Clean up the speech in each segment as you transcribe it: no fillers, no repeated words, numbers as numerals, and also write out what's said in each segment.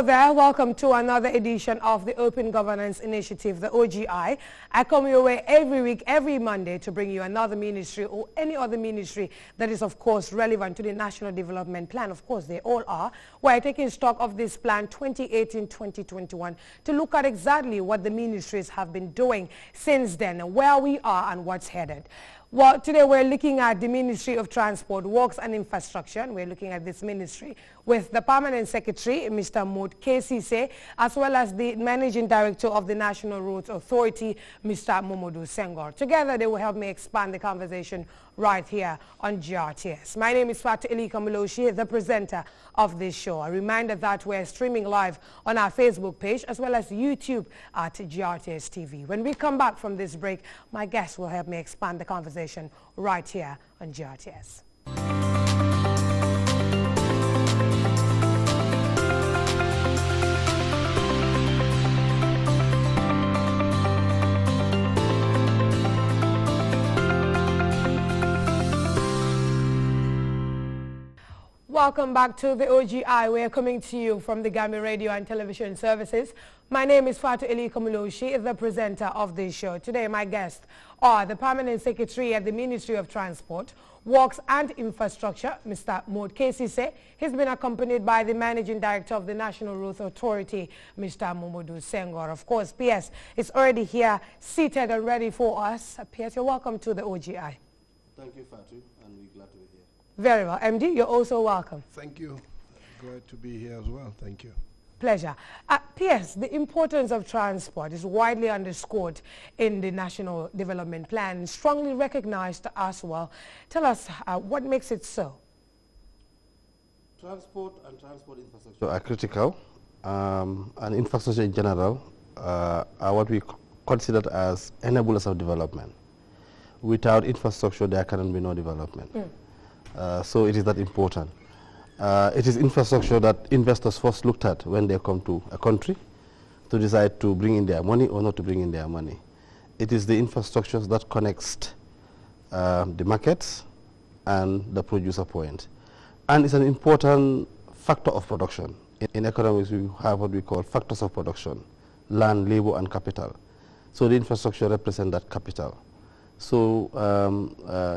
Hello there, welcome to another edition of the Open Governance Initiative, the OGI. I come your way every week, every Monday to bring you another ministry or any other ministry that is of course relevant to the National Development Plan. Of course they all are. We're taking stock of this plan 2018-2021 to look at exactly what the ministries have been doing since then, where we are and what's headed. Well, today we're looking at the Ministry of Transport, Works and Infrastructure, and we're looking at this ministry with the Permanent Secretary, Mr. Maud Kesise, as well as the Managing Director of the National Roads Authority, Mr. Momodu Senghor. Together they will help me expand the conversation right here on GRTS. My name is Fatu Elika Muloshi, the presenter of this show. A reminder that we're streaming live on our Facebook page as well as YouTube at GRTS TV. When we come back from this break, my guests will help me expand the conversation right here on GRTS. Welcome back to the OGI. We are coming to you from the Gambia Radio and Television Services. My name is Fatu Elika Muloshi, the presenter of this show. Today my guests are the Permanent Secretary at the Ministry of Transport, Works and Infrastructure, Mr. Maud Kesise. He's been accompanied by the Managing Director of the National Roads Authority, Mr. Momodu Senghor. Of course, PS is already here, seated and ready for us. PS, you're welcome to the OGI. Thank you, Fatu, and we're glad to be here. Very well. MD, you're also welcome. Thank you. Glad to be here as well. Thank you. Pleasure. P.S. The importance of transport is widely underscored in the National Development Plan, strongly recognized as well. Tell us what makes it so? Transport and transport infrastructure are critical, and infrastructure in general are what we consider as enablers of development. Without infrastructure, there cannot be no development. So it is that important. It is infrastructure that investors first looked at when they come to a country to decide to bring in their money or not to bring in their money. It is the infrastructures that connects the markets and the producer point. And it's an important factor of production. In economics, we have what we call factors of production: land, labor, and capital. So the infrastructure represents that capital. So,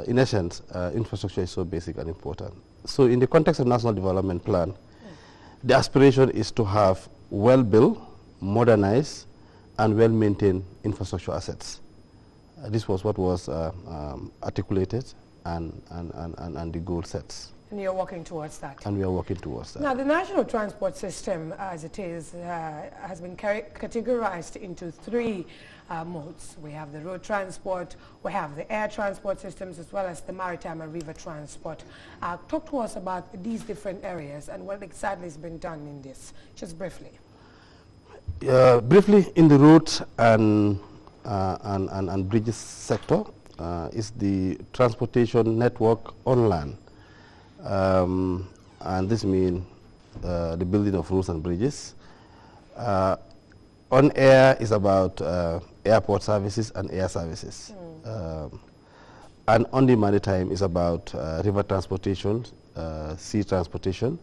in essence, infrastructure is so basic and important. So, in the context of National Development Plan, the aspiration is to have well-built, modernized, and well-maintained infrastructure assets. This was what was articulated and the goal sets. And you're working towards that. And we are working towards that. Now, the national transport system, as it is, has been categorized into three modes. We have the road transport, we have the air transport systems, as well as the maritime and river transport. Talk to us about these different areas and what exactly has been done in this, just briefly. Briefly, in the road and bridges sector is the transportation network on land. And this means the building of roads and bridges. On air is about airport services and air services. And on the maritime is about river transportation, sea transportation,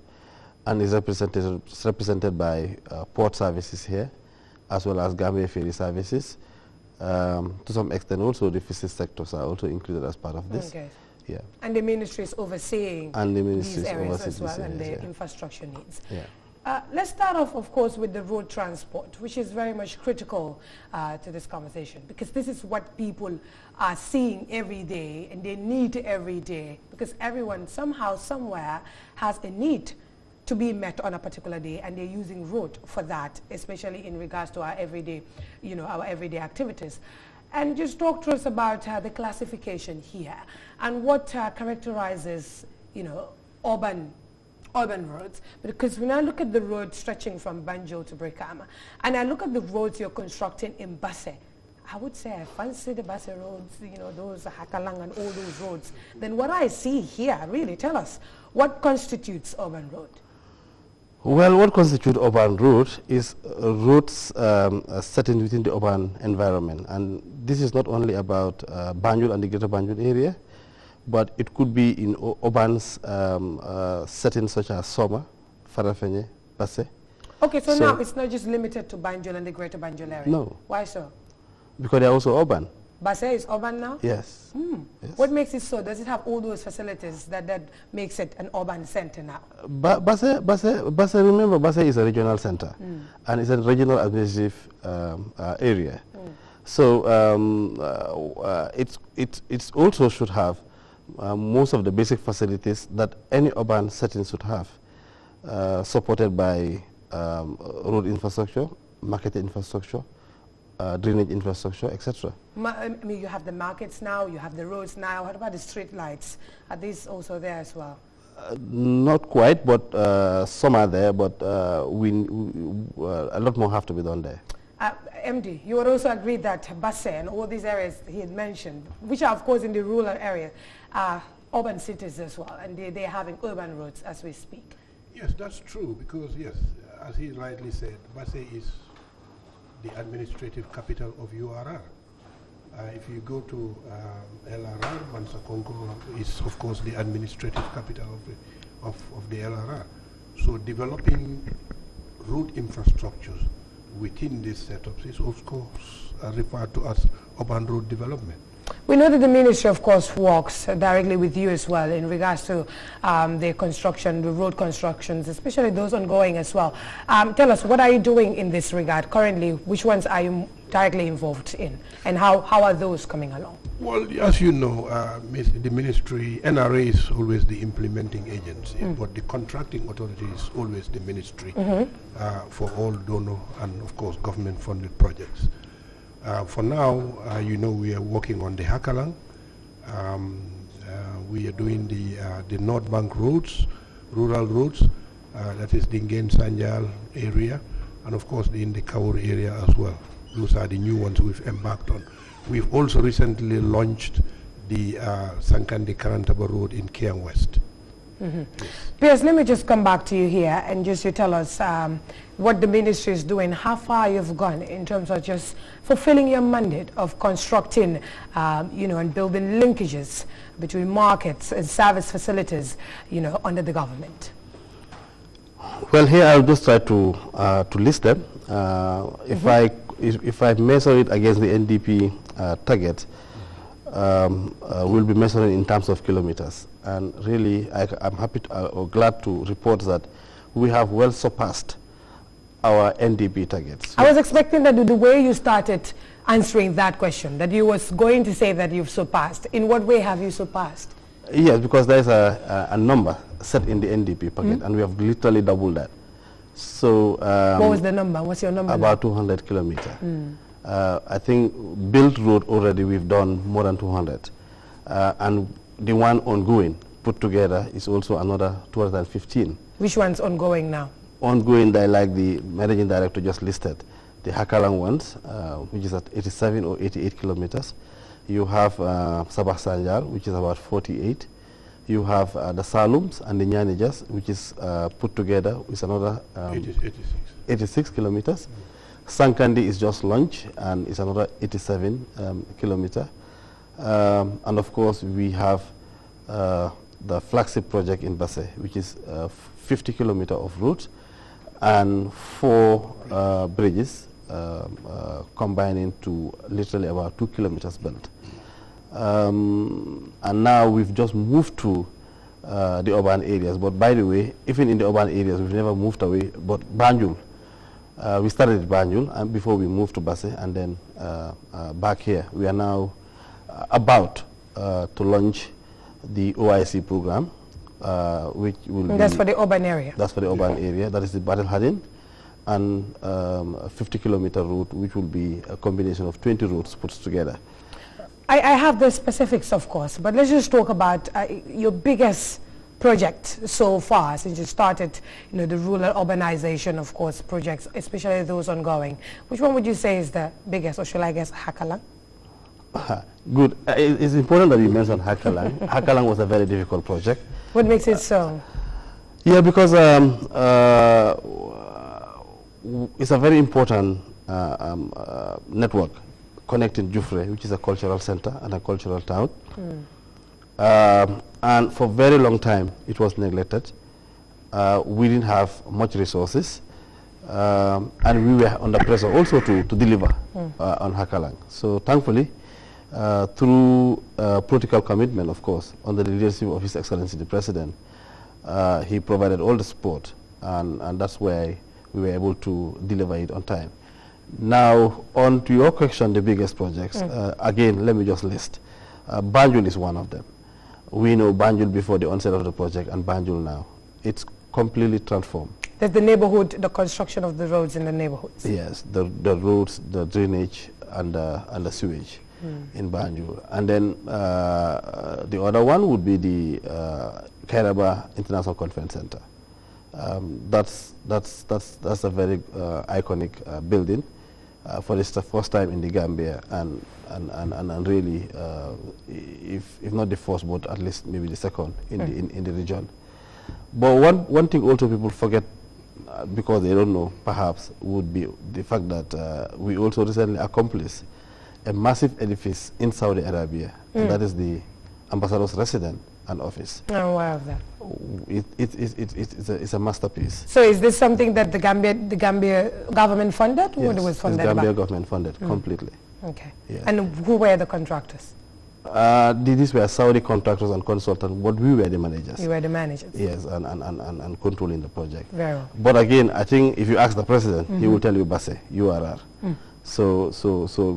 and is represented by port services here, as well as Gambia ferry services. To some extent also the physics sectors are also included as part of this. Okay. Yeah. And the ministry is overseeing these areas as well and the infrastructure needs. Yeah. Let's start off, of course, with the road transport, which is very much critical to this conversation, because this is what people are seeing every day and they need every day, because everyone somehow, somewhere has a need to be met on a particular day, and they're using road for that, especially in regards to our everyday, our everyday activities. And just talk to us about the classification here and what characterizes, urban roads. Because when I look at the road stretching from Banjul to Brikama, and I look at the roads you're constructing in Basse, I would say I fancy the Basse roads, those Hakalang and all those roads. Then what I see here, really, tell us, what constitutes urban road? Well, what constitutes urban road is roads set within the urban environment. And this is not only about Banjul and the greater Banjul area, but it could be in urban settings such as Soma, Farafenye, Basse, Okay, so now it's not just limited to Banjul and the greater Banjul area? No. Why so? Because they are also urban. Basse is urban now? Yes. Yes. What makes it so? Does it have all those facilities that makes it an urban center now? Basse, remember, Basse is a regional center, and it's a regional administrative area. So it also should have most of the basic facilities that any urban setting should have, supported by road infrastructure, market infrastructure, drainage infrastructure, etc. I mean, you have the markets now, you have the roads now. What about the street lights? Are these also there as well? Not quite, but some are there, but a lot more have to be done there. MD, you would also agree that Basse and all these areas he had mentioned, which are of course in the rural area, are urban cities as well, and they're having urban roads as we speak. Yes, that's true, because yes, as he rightly said, Basse is the administrative capital of URR. If you go to LRR, Mansakonko is of course the administrative capital of the LRR. So developing road infrastructures within these setups is of course referred to as urban road development. We know that the ministry, of course, works directly with you as well in regards to the construction, the road constructions, especially those ongoing as well. Tell us, what are you doing in this regard currently? Which ones are you directly involved in? And how are those coming along? Well, as you know, the ministry, NRA is always the implementing agency, but the contracting authority is always the ministry for all donor and, of course, government-funded projects. For now, you know, we are working on the Hakalang. We are doing the North Bank roads, rural roads, that is the Dingen Sanjal area, and of course in the Kaur area as well. Those are the new ones we've embarked on. We've also recently launched the Sankandi Karantaba road in Kiang West. Piers, let me just come back to you here and just you tell us what the ministry is doing, how far you've gone in terms of just fulfilling your mandate of constructing, you know, and building linkages between markets and service facilities, you know, under the government. Well, here I'll just try to list them. If I measure it against the NDP target, we'll be measuring in terms of kilometers. And really, I'm happy or glad to report that we have well surpassed our NDP targets. I was expecting that the way you started answering that question, that you was going to say that you've surpassed. In what way have you surpassed? Yes, because there's a number set in the NDP packet, and we have literally doubled that. So what was the number? What's your number? About 200 kilometers. I think built road already we've done more than 200, and the one ongoing put together is also another 215. Which one's ongoing now? Ongoing, like the managing director just listed, the Hakalang ones, which is at 87 or 88 kilometers. You have Sabah Sanjal, which is about 48. You have the Salums and the Nyanijas, which is put together is another 86 kilometers. Sankandi is just launched and is another 87 kilometer. And of course, we have the flagship project in Basse, which is 50 kilometers of route and 4 bridges combining to literally about 2 kilometers built. And now we've just moved to the urban areas. But by the way, even in the urban areas, we've never moved away. But Banjul, we started at Banjul and before we moved to Basse, and then back here. We are now about to launch the OIC program, which will be... That's for the urban area? That's for the urban area. That is the Battle Hadin, and a 50-kilometer route, which will be a combination of 20 routes put together. I have the specifics, of course, but let's just talk about your biggest project so far since you started, you know, the rural urbanization, of course, projects, especially those ongoing. Which one would you say is the biggest, or should I guess Hakalang? Good. It's important that you mentioned Hakalang. Hakalang was a very difficult project. What makes it so? Yeah, because it's a very important network connecting Jufre, which is a cultural center and a cultural town. And for a very long time, it was neglected. We didn't have much resources. and we were under pressure also to deliver on Hakalang. So thankfully, through political commitment, of course, under the leadership of His Excellency the President, he provided all the support, and that's why we were able to deliver it on time. Now, on to your question, the biggest projects, again, let me just list. Banjul is one of them. We know Banjul before the onset of the project and Banjul now. It's completely transformed. There's the neighborhood, the construction of the roads in the neighborhoods. Yes, the roads, the drainage, and the sewage in Banjul. And then the other one would be the Kairaba International Conference Center. That's a very iconic building. For it's the first time in the Gambia, and really, if not the first, but at least maybe the second in the region. But one thing also people forget, because they don't know, perhaps, would be the fact that we also recently accomplished a massive edifice in Saudi Arabia, and that is the ambassador's residence and office. I'm aware of that. It's a masterpiece. So is this something that the Gambia government funded, or yes, it was funded? The Gambia government funded completely. Okay. Yes. And who were the contractors? These were Saudi contractors and consultants, but we were the managers. You were the managers. Yes, and controlling the project. Very well. But again, I think if you ask the president, he will tell you Basse, URR. So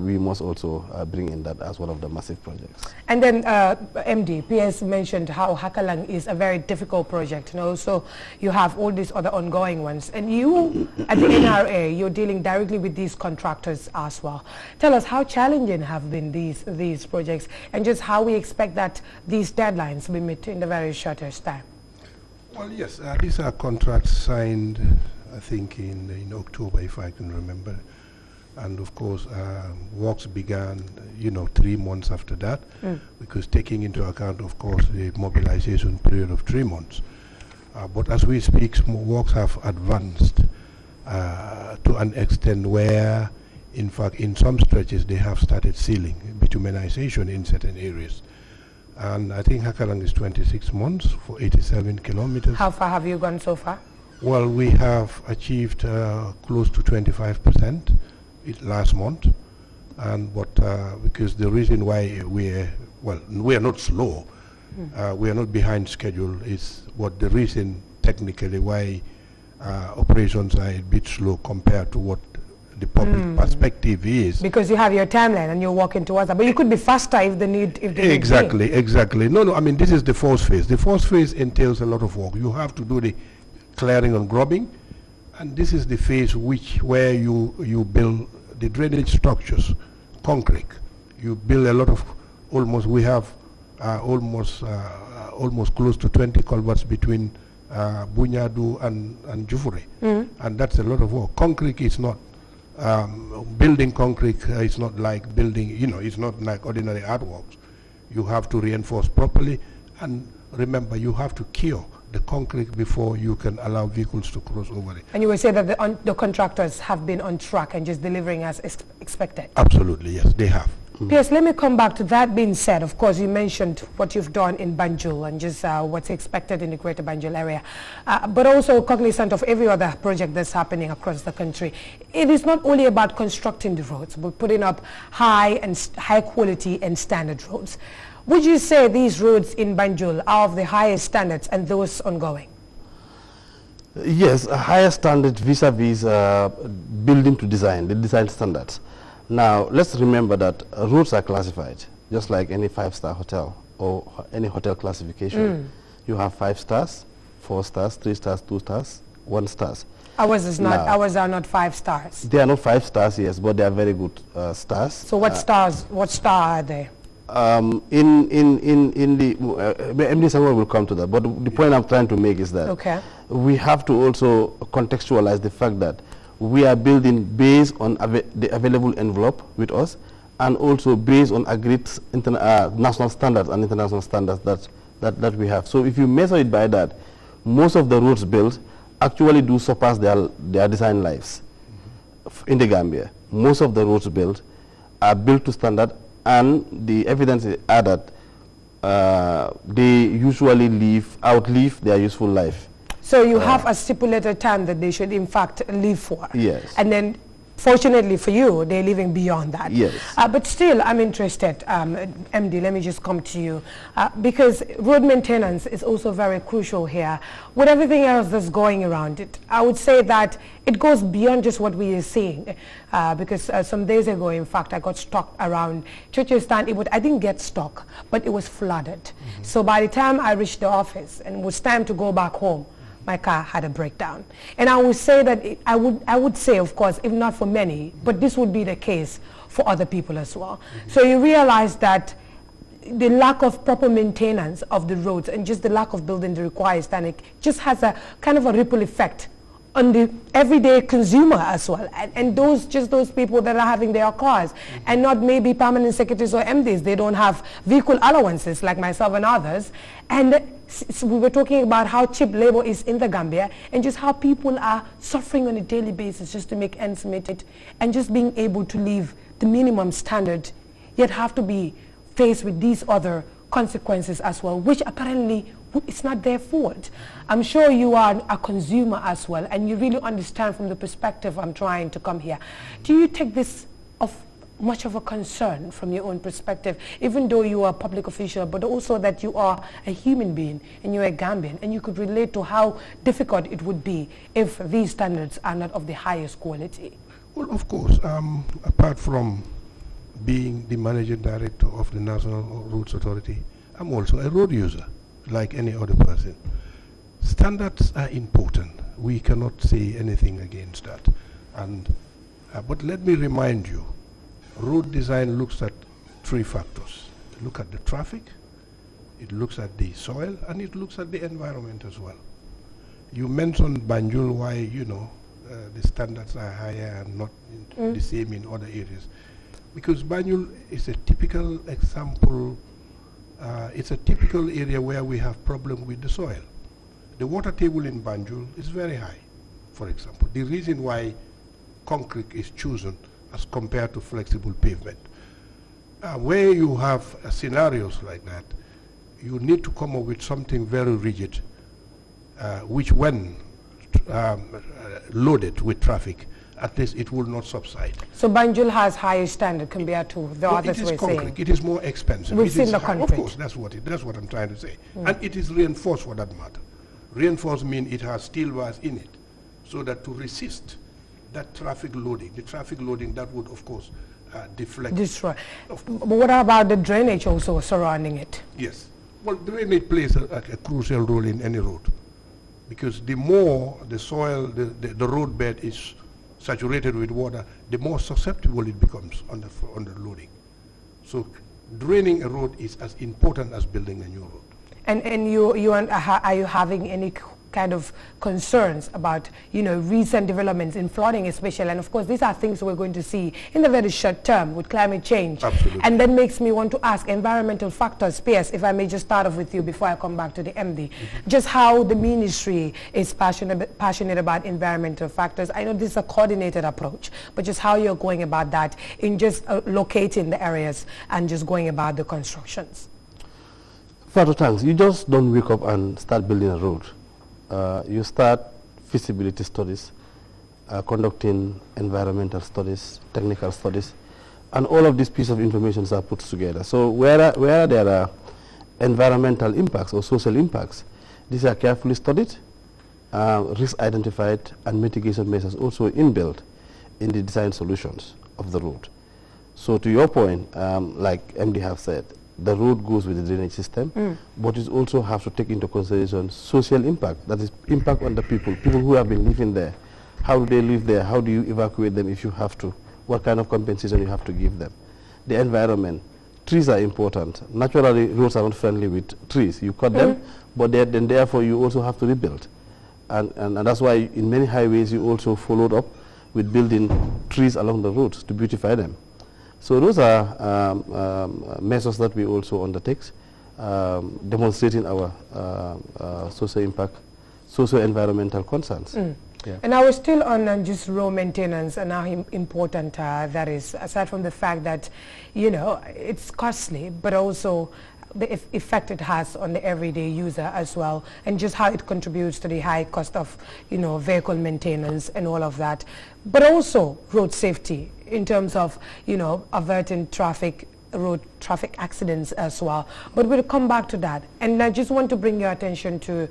we must also bring in that as one of the massive projects. And then MD, PS mentioned how Hakalang is a very difficult project, and also you have all these other ongoing ones. And you, at the NRA, you're dealing directly with these contractors as well. Tell us how challenging have been these projects, and just how we expect that these deadlines will be met in the very shortest time. Well, yes, these are contracts signed, I think, in October, if I can remember. And of course, works began, 3 months after that, because taking into account, of course, the mobilization period of 3 months. But as we speak, works have advanced to an extent where, in fact, in some stretches, they have started sealing, bitumenization in certain areas. And I think Hakalang is 26 months for 87 kilometers. How far have you gone so far? Well, we have achieved close to 25%. Last month, and because the reason why we are not slow, we are not behind schedule, is what the reason technically why operations are a bit slow compared to what the public perspective is. Because you have your timeline and you're working towards that, but you could be faster if the need. Exactly. No. I mean, this is the first phase. The first phase entails a lot of work. You have to do the clearing and grubbing. And this is the phase where you build the drainage structures, concrete. You build a lot of, we have almost close to 20 culverts between Bunyadu and Jufure. And that's a lot of work. Concrete is not, building concrete is not like building, it's not like ordinary artworks. You have to reinforce properly, and remember, you have to cure the concrete before you can allow vehicles to cross over it. And you will say that the contractors have been on track and just delivering as expected? Absolutely, yes, they have. Pierce, let me come back to that being said. Of course, you mentioned what you've done in Banjul and just what's expected in the greater Banjul area, but also cognizant of every other project that's happening across the country. It is not only about constructing the roads, but putting up high quality and standard roads. Would you say these roads in Banjul are of the highest standards and those ongoing? Yes, a higher standard vis-a-vis building to design, the design standards. Now, let's remember that roads are classified, just like any 5-star hotel or any hotel classification. You have 5 stars, 4 stars, 3 stars, 2 stars, 1 stars. Ours are not 5 stars. They are not 5 stars, yes, but they are very good stars. So what star are they? In the MD Samuel will come to that, but the point I'm trying to make is that we have to also contextualize the fact that we are building based on the available envelope with us, and also based on agreed national standards and international standards that we have. So if you measure it by that, most of the roads built actually do surpass their design lives. In the Gambia, most of the roads built are built to standard, and the evidence are that they usually outlive their useful life. So you have a stipulated time that they should in fact leave for. Yes. And then fortunately for you, they're living beyond that. Yes. But still, I'm interested, MD, let me just come to you, because road maintenance is also very crucial here. With everything else that's going around it, I would say that it goes beyond just what we are seeing, because some days ago, in fact, I got stuck around Churchill Stand. I didn't get stuck, but it was flooded. So by the time I reached the office and it was time to go back home, my car had a breakdown. And I would say that I would say, of course, if not for many, but this would be the case for other people as well. So you realize that the lack of proper maintenance of the roads and just the lack of building the required standard just has a kind of a ripple effect on the everyday consumer as well, and those people that are having their cars and not maybe permanent secretaries or MDs. They don't have vehicle allowances like myself and others. And we were talking about how cheap labor is in the Gambia and just how people are suffering on a daily basis just to make ends meet and just being able to live the minimum standard, yet have to be faced with these other consequences as well, which apparently it's not their fault. I'm sure you are a consumer as well, and you really understand from the perspective I'm trying to come here. Do you take this of much of a concern from your own perspective, even though you are a public official, but also that you are a human being and you're a Gambian, and you could relate to how difficult it would be if these standards are not of the highest quality? Well, of course, apart from being the managing director of the National Roads Authority, I'm also a road user, like any other person. Standards are important. We cannot say anything against that. And but let me remind you, road design looks at three factors. It looks at the traffic, it looks at the soil, and it looks at the environment as well. You mentioned Banjul, why the standards are higher and not the same in other areas. Because Banjul is a typical example. It's a typical area where we have problem with the soil. The water table in Banjul is very high, for example. The reason why concrete is chosen as compared to flexible pavement. Where you have scenarios like that, you need to come up with something very rigid, which when loaded with traffic, at least it will not subside. So Banjul has higher standard compared to the others we're saying? Concrete. It is more expensive. We've seen the concrete. Of course, that's what I'm trying to say. And it is reinforced for that matter. Reinforced means it has steel bars in it, so that to resist that traffic loading, the traffic loading that would, of course, deflect. Destroy. But what about the drainage also surrounding it? Yes. Well, drainage plays a crucial role in any road, because the more the soil, the road bed is saturated with water, the more susceptible it becomes under loading. So draining a road is as important as building a new road. And are you having any kind of concerns about recent developments in flooding especially? And of course these are things we're going to see in the very short term with climate change. Absolutely. And that makes me want to ask environmental factors. Pierce, if I may just start off with you before I come back to the MD, just how the ministry is passionate about environmental factors. I know this is a coordinated approach, but just how you're going about that in just locating the areas and just going about the constructions. Fatu, thanks. You just don't wake up and start building a road. You start feasibility studies, conducting environmental studies, technical studies, and all of these pieces of information are put together. So where there are environmental impacts or social impacts, these are carefully studied, risk identified, and mitigation measures also inbuilt in the design solutions of the road. So to your point, like MD have said, the road goes with the drainage system, but it also has to take into consideration social impact, that is impact on the people who have been living there. How do they live there? How do you evacuate them if you have to? What kind of compensation you have to give them? The environment. Trees are important. Naturally, roads are not friendly with trees. You cut them, but then therefore you also have to rebuild. And that's why in many highways you also followed up with building trees along the roads to beautify them. So those are measures that we also undertake, demonstrating our social impact, socio-environmental concerns. Yeah. And I was still on just road maintenance and how important that is, aside from the fact that, it's costly, but also the effect it has on the everyday user as well, and just how it contributes to the high cost of, vehicle maintenance and all of that, but also road safety in terms of, averting road traffic accidents as well. But we'll come back to that. And I just want to bring your attention to,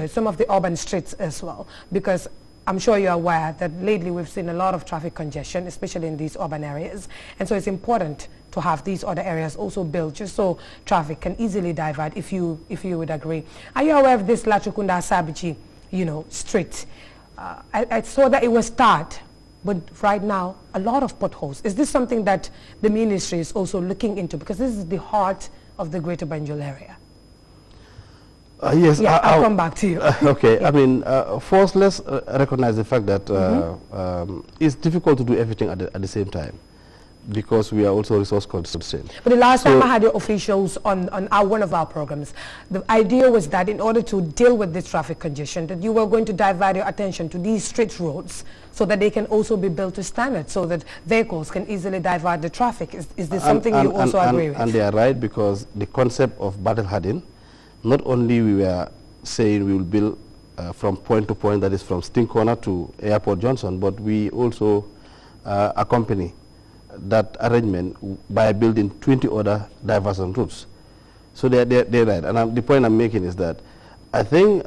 some of the urban streets as well, because I'm sure you're aware that lately we've seen a lot of traffic congestion, especially in these urban areas. And so it's important to have these other areas also built just so traffic can easily divert, if you would agree. Are you aware of this Latrikunda Sabiji, street? I saw that it was tarred, but right now a lot of potholes. Is this something that the ministry is also looking into? Because this is the heart of the Greater Banjul area. Yes, yeah, I'll come back to you. Okay, yeah. I mean, first let's recognize the fact that it's difficult to do everything at the same time, because we are also resource constrained. But the last time I had your officials on one of our programs, the idea was that in order to deal with this traffic congestion, that you were going to divert your attention to these street roads so that they can also be built to standard, so that vehicles can easily divert the traffic. Is this something you also agree with? And they are right, because the concept of battle hardening, not only we were saying we will build from point to point, that is from Sting Corner to Airport Johnson, but we also accompany that arrangement by building 20 other diversion routes. So they're right. And the point I'm making is that I think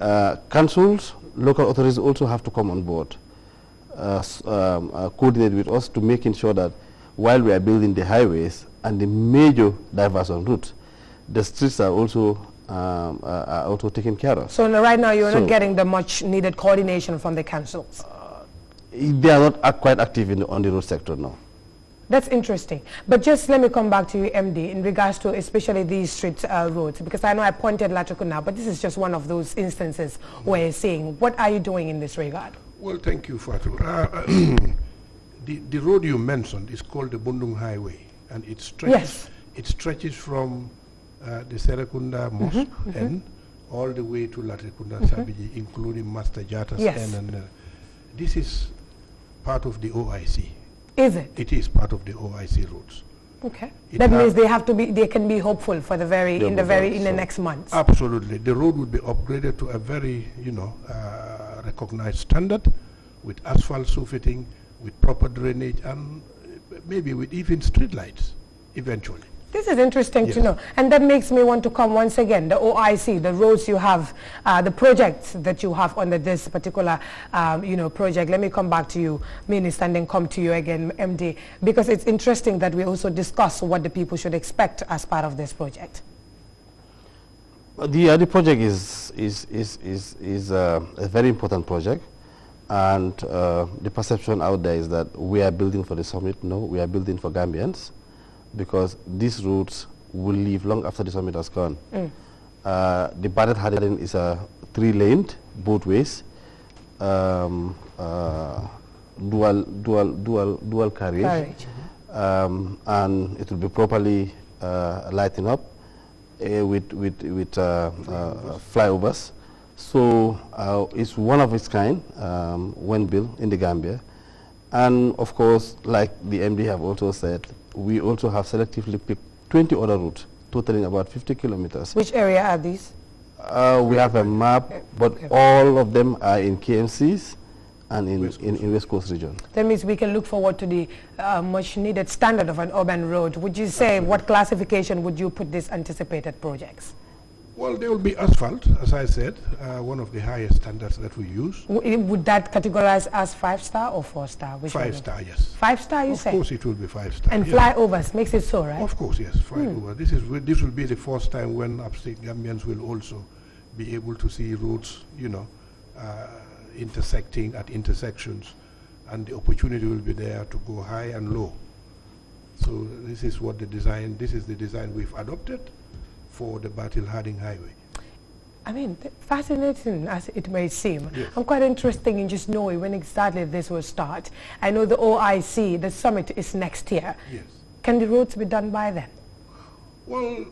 councils, local authorities also have to come on board, coordinate with us to making sure that while we are building the highways and the major diversion routes, the streets are also taken care of. So right now you're not getting the much needed coordination from the councils? They are not quite active on the road sector now. That's interesting. But just let me come back to you, MD, in regards to especially these street roads, because I know I pointed Latrikunda, but this is just one of those instances where you're saying, what are you doing in this regard? Well, thank you, Fatou. The road you mentioned is called the Bundung Highway, and it stretches from the Serekunda Mosque end all the way to Latrikunda Sabiji, including Master Jata's end. And this is part of the OIC. Is it? It is part of the OIC routes. Okay. That means they can be hopeful for the in the next months. Absolutely. The road would be upgraded to a very, recognized standard, with asphalt soffitting, with proper drainage, and maybe with even street lights eventually. This is interesting to know, and that makes me want to come once again, the OIC, the roads you have, the projects that you have under this particular, project. Let me come back to you, Minister, and then come to you again, MD, because it's interesting that we also discuss what the people should expect as part of this project. The project is a very important project, and the perception out there is that we are building for the summit. No, we are building for Gambians, because these routes will live long after the summit has gone. The Barrett Harden is a 3-laned, both ways, dual carriage. And it will be properly lighting up with flyovers. So it's one of its kind when built in the Gambia. And of course, like the MD have also said, we also have selectively picked 20 other routes, totaling about 50 kilometers. Which area are these? We have a map, but all of them are in KMCs and in West Coast region. That means we can look forward to the much needed standard of an urban road. Would you say, what classification would you put these anticipated projects? Well, there will be asphalt, as I said, one of the highest standards that we use. Would that categorize as 5-star or 4-star? 5-star, yes. 5-star, you say? Of course it will be 5-star. And flyovers makes it so, right? Of course, yes, flyover. This will be the first time when upstate Gambians will also be able to see roads, intersecting at intersections, and the opportunity will be there to go high and low. So this is the design we've adopted for the Battle Harding Highway. I mean, fascinating as it may seem. Yes. I'm quite interested in just knowing when exactly this will start. I know the OIC, the summit is next year. Yes. Can the roads be done by then? Well,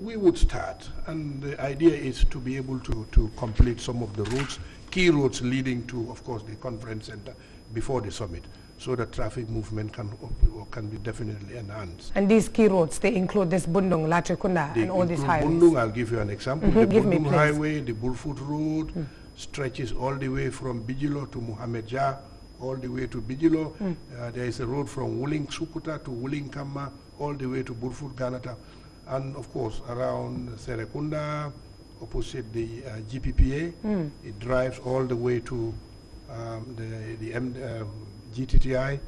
we would start, and the idea is to be able to complete some of the roads, key roads leading to, of course, the conference center before the summit. so that traffic movement can be definitely enhanced. And these key roads, they include this Bundung, Latrikunda, and all these highways? Bundung, I'll give you an example. The Give me, Bundung please. Highway, the Bulfoot Road, stretches all the way from Bijilo to Muhammad Jah, all the way to Bijilo. There is a road from Wuling Sukuta to Wuling Kama, all the way to Bulfoot Ganata. And of course, around Serekunda, opposite the GPPA, it drives all the way to the GTTI.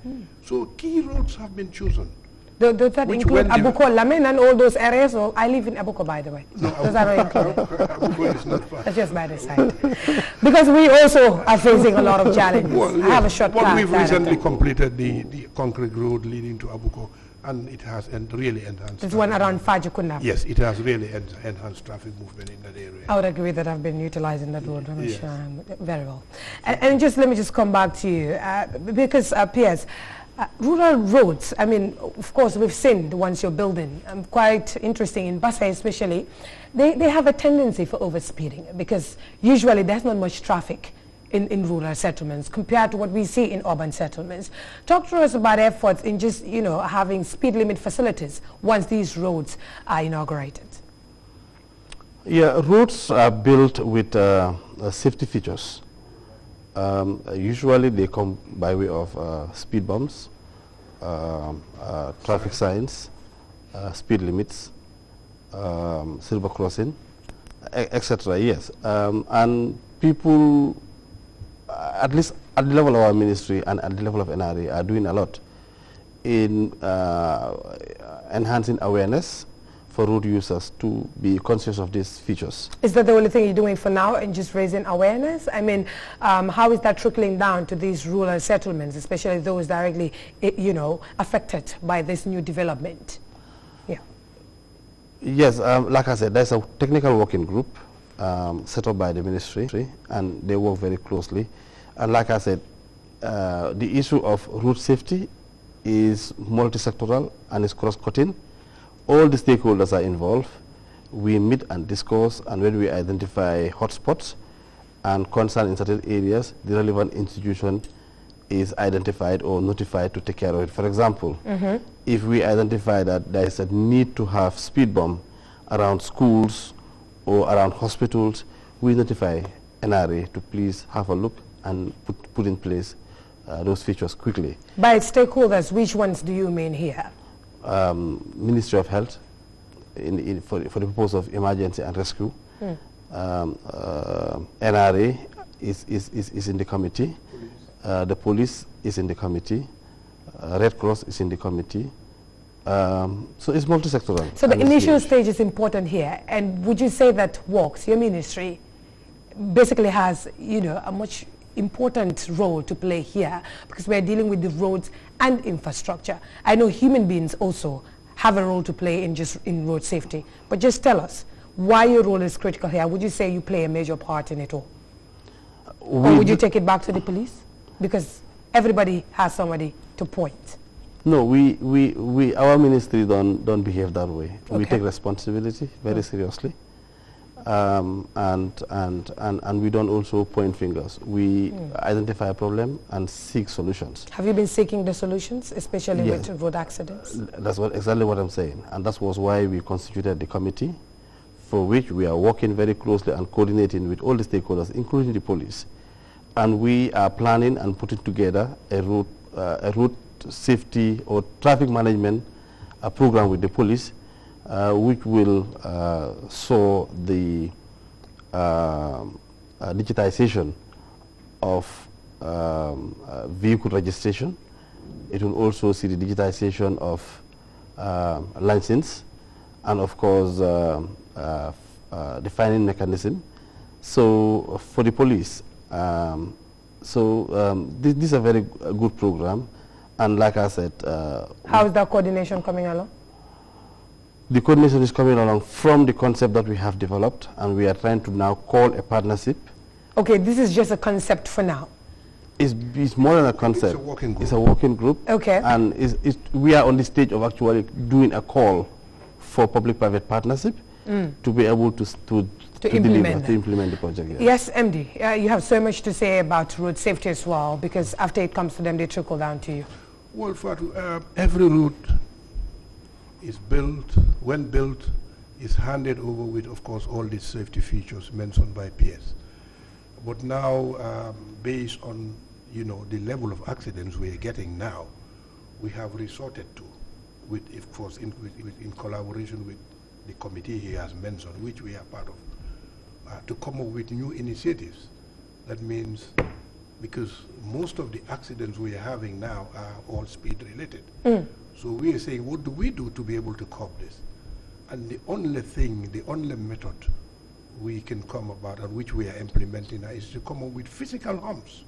So key roads have been chosen. Does that include Abuko, Lamin, and all those areas? Or I live in Abuko, by the way. No, Those are not included. Abuko is not far. That's just by the side. Because we also are facing a lot of challenges. Well, I have a short well, we've director. recently completed the concrete road leading to Abuko, and it has really enhanced. There's one traffic. around Fajikunda. Yes, it has really enhanced traffic movement in that area. I would agree that I've been utilizing that road Yes. very well. And just let me just come back to you, because Piers, rural roads, I mean, of course, we've seen the ones you're building. Quite interesting in Basai especially. They have a tendency for overspeeding because usually there's not much traffic in rural settlements compared to what we see in urban settlements. Talk to us about efforts in just, having speed limit facilities once these roads are inaugurated. Yeah, roads are built with safety features. Usually they come by way of speed bumps, traffic signs, speed limits, silver crossing, etc. Yes, and people, at least at the level of our ministry and at the level of NRA, are doing a lot in enhancing awareness for road users to be conscious of these features. Is that the only thing you're doing for now and just raising awareness? I mean, how is that trickling down to these rural settlements, especially those directly, affected by this new development? Yeah. Yes, like I said, there's a technical working group set up by the ministry, and they work very closely. And like I said, the issue of road safety is multi-sectoral and is cross-cutting. All the stakeholders are involved. We meet and discuss, and when we identify hotspots and concern in certain areas, the relevant institution is identified or notified to take care of it. For example, if we identify that there is a need to have speed bump around schools or around hospitals, we notify NRA to please have a look and put in place those features quickly. By stakeholders, which ones do you mean here? Ministry of Health for the purpose of emergency and rescue. NRA is in the committee. The police is in the committee. Red Cross is in the committee. So it's multi-sectoral. So the initial stage is important here. And would you say that WORKS, your ministry, basically has, a much important role to play here because we're dealing with the roads and infrastructure. I know human beings also have a role to play in road safety, but just tell us why your role is critical here. Would you say you play a major part in it all? Or would you take it back to the police? Because everybody has somebody to point. No, our ministry don't behave that way. Okay. We take responsibility very seriously. And we don't also point fingers. We identify a problem and seek solutions. Have you been seeking the solutions, especially with road accidents? That's exactly what I'm saying. And that was why we constituted the committee, for which we are working very closely and coordinating with all the stakeholders, including the police. And we are planning and putting together a road safety or traffic management program with the police, which will show the digitization of vehicle registration. It will also see the digitization of license and, of course, the fining mechanism. So for the police, this is a very good program. And like I said... how is that coordination coming along? The coordination is coming along from the concept that we have developed, and we are trying to now call a partnership. Okay, this is just a concept for now. It's more than a concept. It's a working group. It's a working group. Okay. And we are on the stage of actually doing a call for public-private partnership. to be able to implement the project. Yes, MD, you have so much to say about road safety as well, because after it comes to them, they trickle down to you. Well, Fatu, every route is built, when built, is handed over with, of course, all these safety features mentioned by PS. But now, based on, the level of accidents we are getting now, we have resorted to, of course, in collaboration with the committee he has mentioned, which we are part of, to come up with new initiatives. That means, because most of the accidents we are having now are all speed related. So we are saying, what do we do to be able to curb this? And the only method we can come about and which we are implementing now is to come up with physical humps.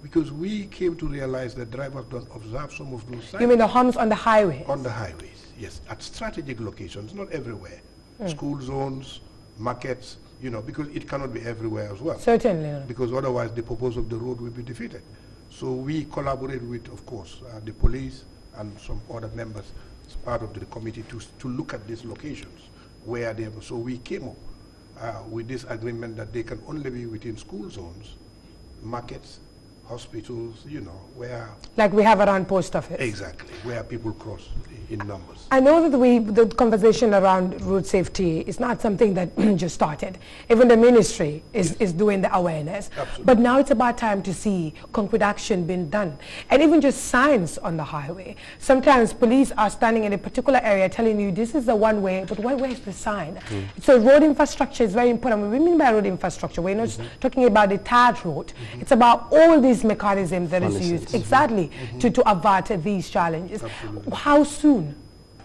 Because we came to realize that drivers don't observe some of those signs. You mean the humps on the highway? On the highways, yes. At strategic locations, not everywhere. School zones, markets, because it cannot be everywhere as well. Certainly. Because otherwise the purpose of the road will be defeated. So we collaborate with, of course, the police and some other members as part of the committee to look at these locations where they are. So we came up with this agreement that they can only be within school zones, markets, hospitals, where... Like we have around post office. Exactly, where people cross in numbers. I know that the conversation around road safety is not something that just started. Even the ministry is doing the awareness. Absolutely. But now it's about time to see concrete action being done. And even just signs on the highway. Sometimes police are standing in a particular area telling you this is the one way, but where's the sign? So road infrastructure is very important. What we mean by road infrastructure, we're not talking about the tarred road. It's about all these mechanisms that is used exactly to avert these challenges. Absolutely. How soon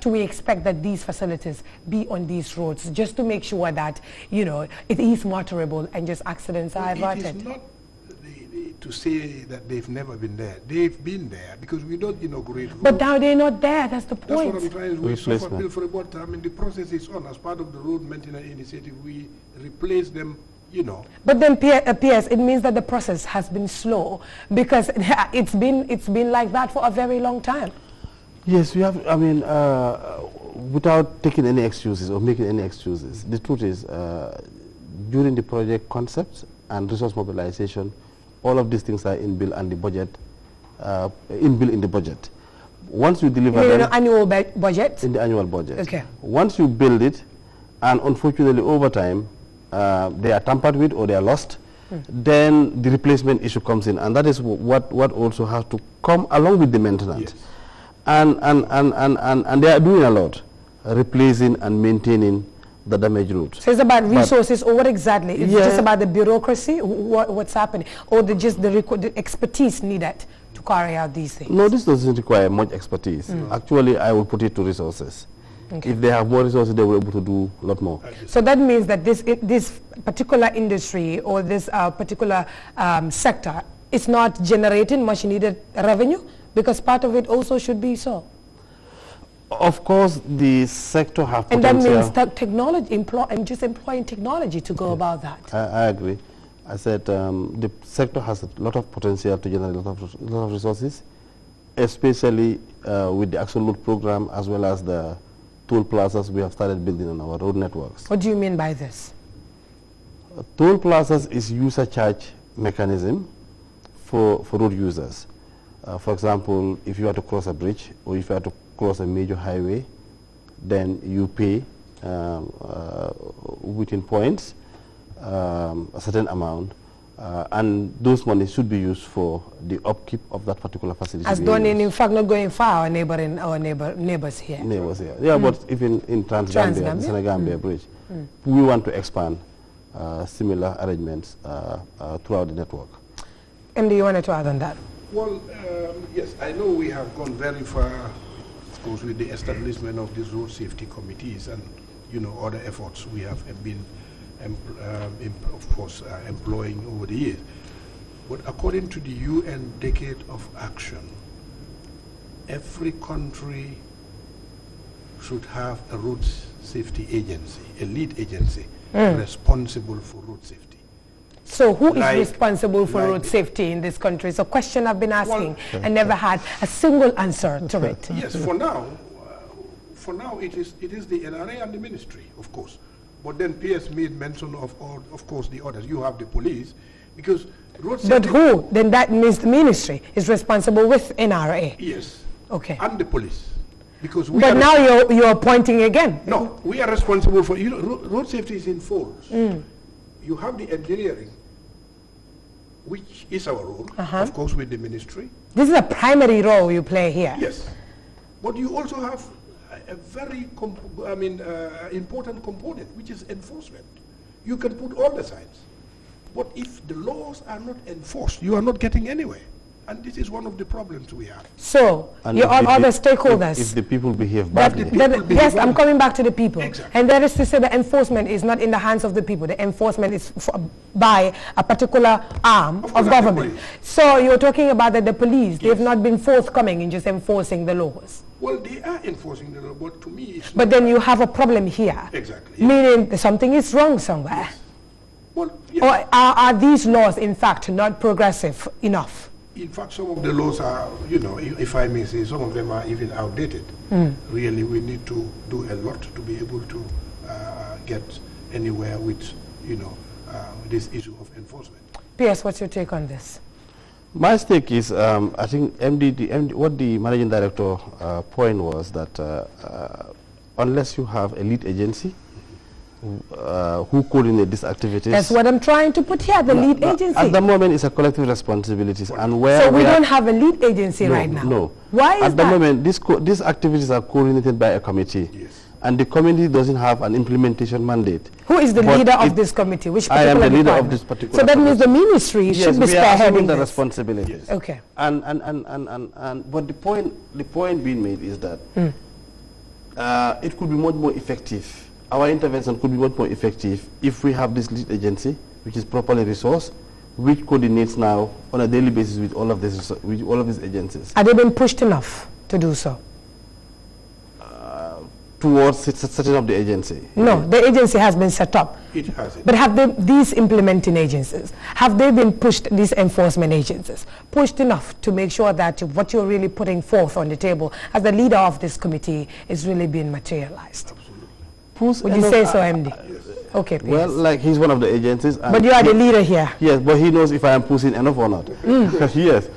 do we expect that these facilities be on these roads, just to make sure that it is motorable and just accidents are averted? It is not to say that they've never been there. They've been there because we don't inaugurate roads. But now they're not there. That's the point. That's what I'm trying to say. We suffer bill for about time, and the process is on. As part of the road maintenance initiative, we replace them. But then, PS, it means that the process has been slow because it's been like that for a very long time. Yes, we have. I mean, without taking any excuses or making any excuses, the truth is, during the project concept and resource mobilization, all of these things are inbuilt and the budget, inbuilt in the budget. Once you deliver them, the annual budget. In the annual budget. Okay. Once you build it, and unfortunately over time, they are tampered with or they are lost, then the replacement issue comes in, and that is what also has to come along with the maintenance. Yes. And they are doing a lot, replacing and maintaining the damaged routes. So it's about resources, or what exactly? It's just about the bureaucracy, what's happening, or the expertise needed to carry out these things? No, this doesn't require much expertise. Actually, I will put it to resources. Okay. If they have more resources, they will be able to do a lot more. So that means that this particular industry or this particular sector is not generating much needed revenue, because part of it also should be so. Of course, the sector have and potential. And that means that technology, employing technology to go about that. I agree. I said the sector has a lot of potential to generate a lot of resources, especially with the Action Road program as well as the toll plazas we have started building on our road networks. What do you mean by this? Toll plazas is user charge mechanism for road users. For example, if you are to cross a bridge or if you are to cross a major highway, then you pay within points a certain amount, and those monies should be used for the upkeep of that particular facility. As done in fact, not going far, our neighbors here. Neighbors here. Yeah, but even in Trans-Gambia, the Senegambia Bridge, we want to expand similar arrangements throughout the network. MD, you wanted to add on that? Well, yes, I know we have gone very far, of course, with the establishment of these road safety committees and, other efforts we have been, of course, employing over the years. But according to the UN Decade of Action, every country should have a road safety agency, a lead agency, responsible for road safety. So who is responsible for road safety in this country? It's a question I've been asking and never had a single answer to it. Yes, for now it is the NRA and the ministry, of course. But then PS made mention of course, the others. You have the police, because road safety... But who? Then that means the ministry is responsible with NRA. Yes. Okay. And the police. Because we But now you're pointing again. No, we are responsible for, road safety is in folds. You have the engineering, which is our role, of course, with the ministry. This is a primary role you play here. Yes. But you also have a very important component, which is enforcement. You can put all the signs, but if the laws are not enforced, you are not getting anywhere. And this is one of the problems we have. So, your other stakeholders... If the people behave badly. Yes, I'm coming back to the people. Exactly. And that is to say the enforcement is not in the hands of the people. The enforcement is by a particular arm of government. So, you're talking about that the police, they've not been forthcoming in just enforcing the laws. Well, they are enforcing the law, but to me it's But then you have a problem here. Exactly. Meaning that something is wrong somewhere. Yes. Well, yes. Or are these laws, in fact, not progressive enough? In fact, some of the laws are, if I may say, some of them are even outdated. Really, we need to do a lot to be able to get anywhere with, this issue of enforcement. P.S., what's your take on this? My stake is, I think what the managing director point was that unless you have a lead agency who coordinate these activities. That's what I'm trying to put here, the lead agency. At the moment, it's a collective responsibility. And where so we don't have a lead agency right now? No. Why is that? At the moment, these activities are coordinated by a committee. Yes. And the committee doesn't have an implementation mandate. Who is the leader of this committee? Which I am the leader department? of this particular So that means the ministry should be spearheading the this. responsibility. Yes. Okay. But the point being made is that it could be much more effective. Our intervention could be much more effective if we have this lead agency, which is properly resourced, which coordinates now on a daily basis with all of these agencies. Have they been pushed enough to do so? Towards setting up the agency. No, the agency has been set up. It has it. But have these implementing agencies, have they been pushed, these enforcement agencies, pushed enough to make sure that what you're really putting forth on the table as the leader of this committee is really being materialized? Absolutely. Would you say so, MD? Okay, please. Well, like he's one of the agencies. But you are the leader here. Yes, but he knows if I am pushing enough or not. Yes.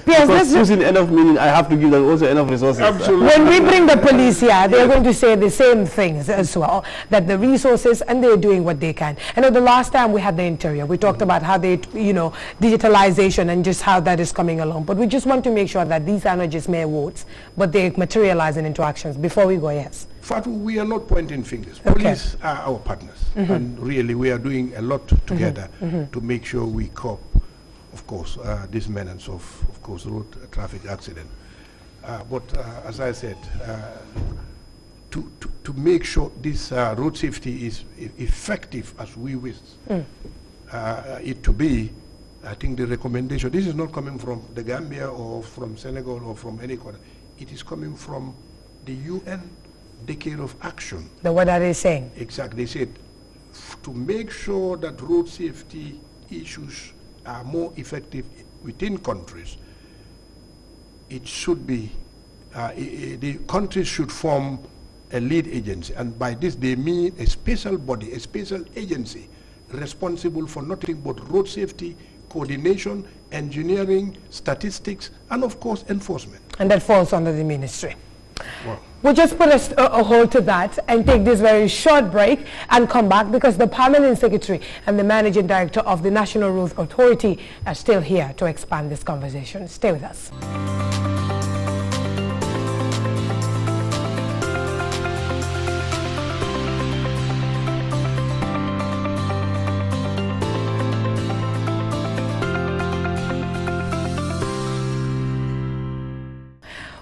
Yes, pushing enough meaning I have to give them also enough resources. Absolutely. when we bring the police here, they're going to say the same things as well, that the resources, and they're doing what they can. I know the last time we had the interior, we talked about how they, digitalization and just how that is coming along. But we just want to make sure that these are not just mere words, but they're materializing into actions. Before we go, yes. Fatu, we are not pointing fingers. Okay. Police are our partners. And really, we are doing a lot together to make sure we cope, of course, this menace of course, road traffic accident. But as I said, to make sure this road safety is effective as we wish it to be, I think the recommendation, this is not coming from the Gambia or from Senegal or from any corner. It is coming from the UN Decade of Action. What are they saying? Exactly. They said to make sure that road safety issues are more effective within countries, it should be, the countries should form a lead agency. And by this they mean a special body, a special agency responsible for nothing but road safety, coordination, engineering, statistics, and of course enforcement. And that falls under the ministry. Well, We'll just put a hold to that and take this very short break and come back, because the Permanent Secretary and the Managing Director of the National Road Authority are still here to expand this conversation. Stay with us.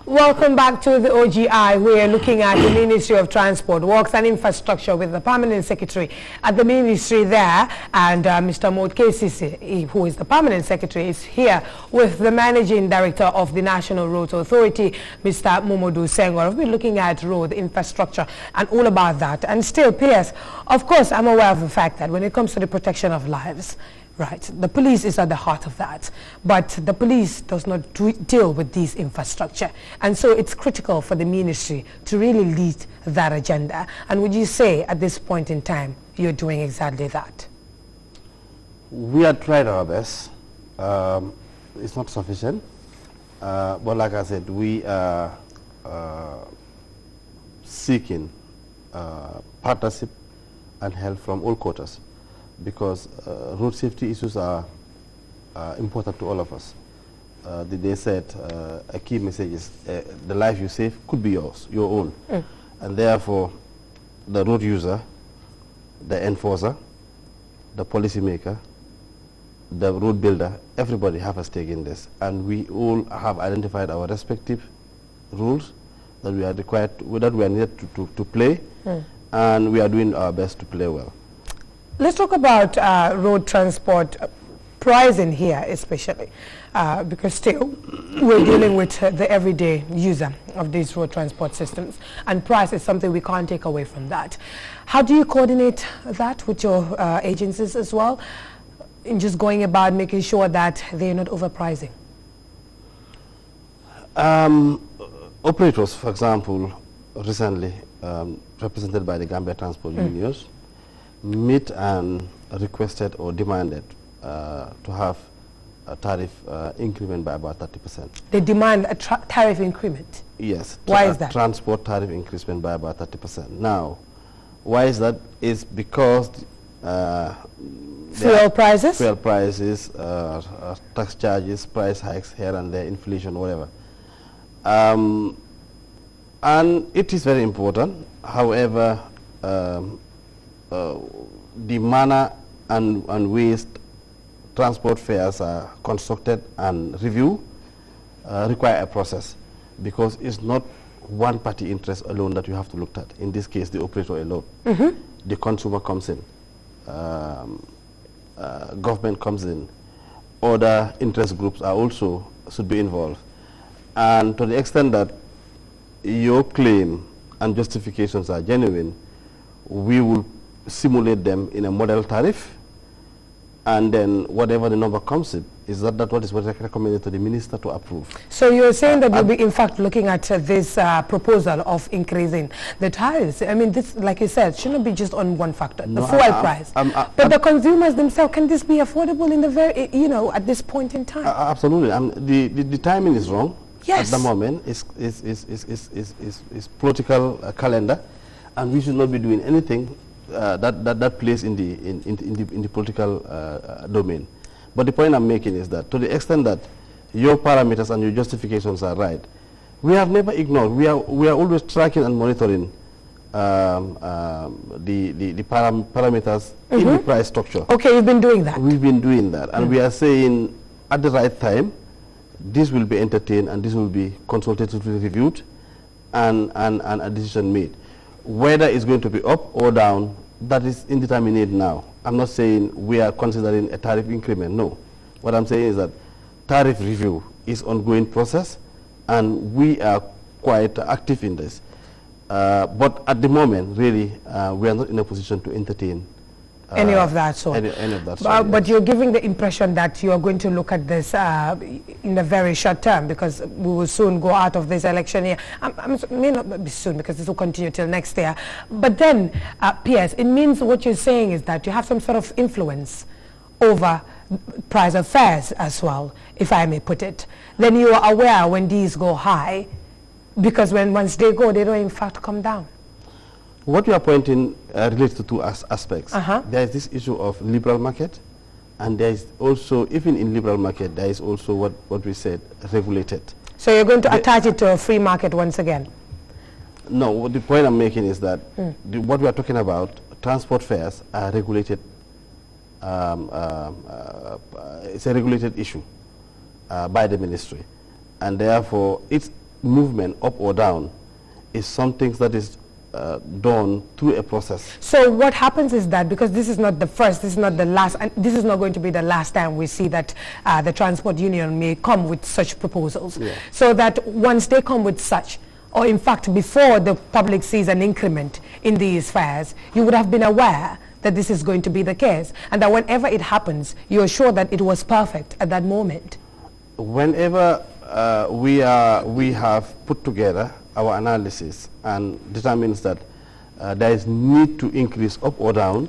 Welcome back to the OGI. We are looking at the Ministry of Transport, Works and Infrastructure with the Permanent Secretary at the Ministry there. And Mr. Maud Kesisi, who is the Permanent Secretary, is here with the Managing Director of the National Road Authority, Mr. Momodu Senghor. We're looking at road infrastructure and all about that. And still, P.S., of course, I'm aware of the fact that when it comes to the protection of lives, Right. The police is at the heart of that. But the police does not deal with this infrastructure. And so it's critical for the ministry to really lead that agenda. And would you say at this point in time, you're doing exactly that? We have tried our best. It's not sufficient. But like I said, we are seeking partnership and help from all quarters, because road safety issues are important to all of us. They said a key message is the life you save could be yours, your own. And therefore, the road user, the enforcer, the policymaker, the road builder, everybody have a stake in this. And we all have identified our respective roles that we are required, that we are needed to play, and we are doing our best to play well. Let's talk about road transport pricing here, especially, because still we're dealing with the everyday user of these road transport systems, and price is something we can't take away from that. How do you coordinate that with your agencies as well, in just going about making sure that they're not overpricing? Operators, for example, recently represented by the Gambia Transport Unions, meet and requested or demanded to have a tariff increment by about 30%. They demand a tariff increment? Yes. Why is that? Transport tariff increasement by about 30%. Now, why is that? Is because fuel prices? Fuel prices, tax charges, price hikes here and there, inflation, whatever. And it is very important. However, the manner and ways transport fares are constructed and reviewed require a process, because it's not one party interest alone that you have to look at. In this case, the operator alone. The consumer comes in, government comes in, other interest groups are also should be involved. And to the extent that your claim and justifications are genuine, we will simulate them in a model tariff, and then whatever the number comes in, is that what is recommended to the minister to approve. So you're saying that you'll be in fact looking at this proposal of increasing the tariffs. I mean, this, like you said, shouldn't be just on one factor, the fuel price. But the consumers themselves, can this be affordable in the very, at this point in time? Absolutely. The timing is wrong. Yes. At the moment, is political calendar, and we should not be doing anything that plays in the political domain. But the point I'm making is that to the extent that your parameters and your justifications are right, we have never ignored. We are always tracking and monitoring the parameters in the price structure. Okay, you've been doing that. We've been doing that, and we are saying at the right time, this will be entertained and this will be consultatively reviewed and a decision made. Whether it's going to be up or down, that is indeterminate now. I'm not saying we are considering a tariff increment, no. What I'm saying is that tariff review is an ongoing process, and we are quite active in this. But at the moment, really, we are not in a position to entertain any of that sort. Any of that sort, but yes. you're giving the impression that you are going to look at this in the very short term, because we will soon go out of this election year. May not be soon, because this will continue till next year. But then, P.S., it means what you're saying is that you have some sort of influence over price of fares as well, if I may put it. Then you are aware when these go high, because once they go, they don't in fact come down. What you are pointing relates to two aspects. Uh-huh. There is this issue of liberal market, and there is also, even in liberal market, there is also what we said, regulated. So you're going to attach it to a free market once again? No, the point I'm making is that what we are talking about, transport fares are regulated. It's a regulated issue by the ministry, and therefore its movement up or down is something that is done through a process. So what happens is that, because this is not the first, this is not the last, and this is not going to be the last time we see that the transport union may come with such proposals. Yeah. So that once they come with such, or in fact before the public sees an increment in these fares, you would have been aware that this is going to be the case, and that whenever it happens, you're sure that it was perfect at that moment? Whenever we have put together our analysis and determines that there is need to increase up or down,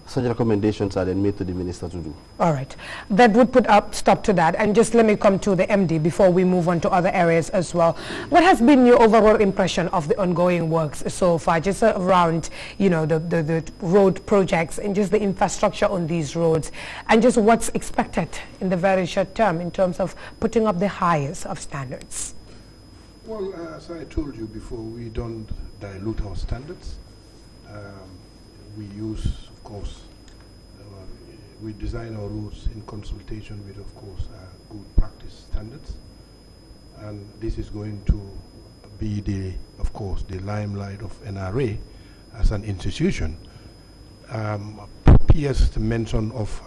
such recommendations are then made to the minister to do. All right. That would put up stop to that. And just let me come to the MD before we move on to other areas as well. What has been your overall impression of the ongoing works so far, just around, you know, the road projects and just the infrastructure on these roads, and just what's expected in the very short term in terms of putting up the highest of standards? Well, as I told you before, we don't dilute our standards. We use, of course, we design our routes in consultation with, of course, good practice standards. And this is going to be the, of course, the limelight of NRA as an institution. PS mention of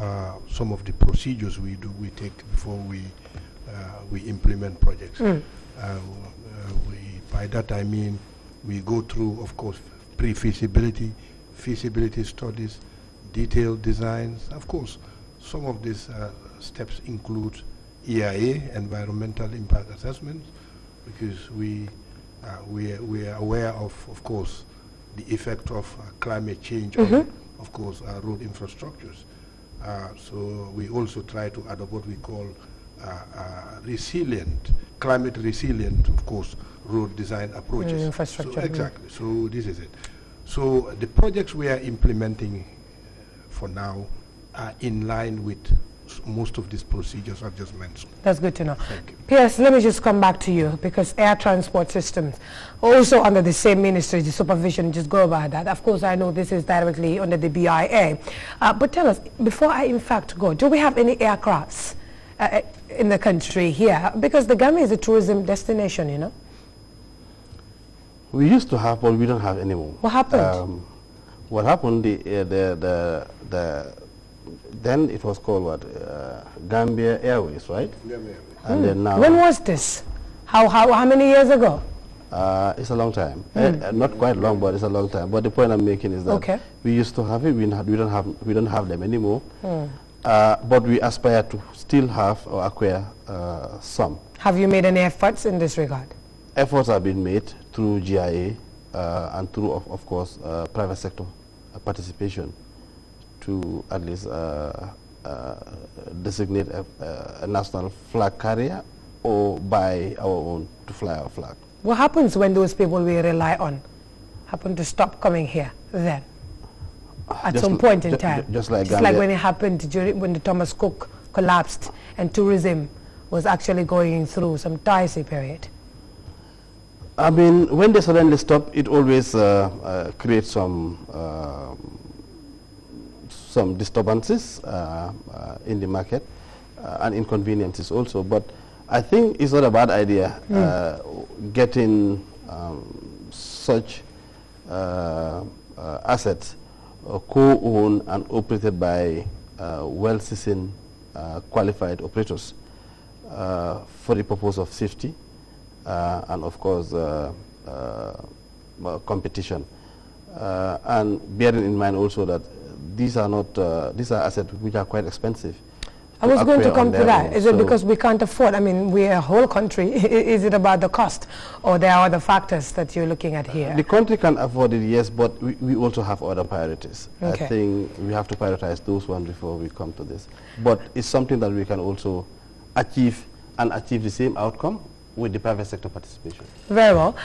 some of the procedures we take before we implement projects. By that I mean we go through, of course, pre-feasibility, feasibility studies, detailed designs. Of course, some of these steps include EIA, environmental impact assessments, because we are aware of course, the effect of climate change on, of course, road infrastructures. So we also try to adopt what we call resilient, climate resilient, of course, road design approaches. Infrastructure. So exactly. So this is it. So the projects we are implementing for now are in line with most of these procedures I've just mentioned. That's good to know. Thank you. P.S., let me just come back to you, because air transport systems also under the same ministry, the supervision, just go about that. Of course, I know this is directly under the BIA. But tell us, before I in fact go, do we have any aircrafts in the country here? Because the Gambia is a tourism destination, you know. We used to have, but we don't have anymore. What happened? What happened? Then it was called what? Gambia Airways, right? Gambia Airways. And then now. When was this? How many years ago? It's a long time. Not quite long, but it's a long time. But the point I'm making is that we used to have it. We don't have them anymore. But we aspire to still have or acquire some. Have you made any efforts in this regard? Efforts have been made through GIA and through, of course, private sector participation to at least designate a national flag carrier or buy our own to fly our flag. What happens when those people we rely on happen to stop coming here then? At some point in time? Just like when it happened when the Thomas Cook collapsed and tourism was actually going through some dicey period. I mean, when they suddenly stop, it always creates some disturbances in the market and inconveniences also. But I think it's not a bad idea getting such assets co-owned and operated by well-seasoned, qualified operators for the purpose of safety and, of course, competition. And bearing in mind also that these are assets which are quite expensive. I was going to come to that. Is it because we can't afford? I mean, we're a whole country. Is it about the cost, or there are other factors that you're looking at here? The country can afford it, yes, but we also have other priorities. I think we have to prioritize those ones before we come to this. But it's something that we can also achieve and achieve the same outcome with the private sector participation. Very well.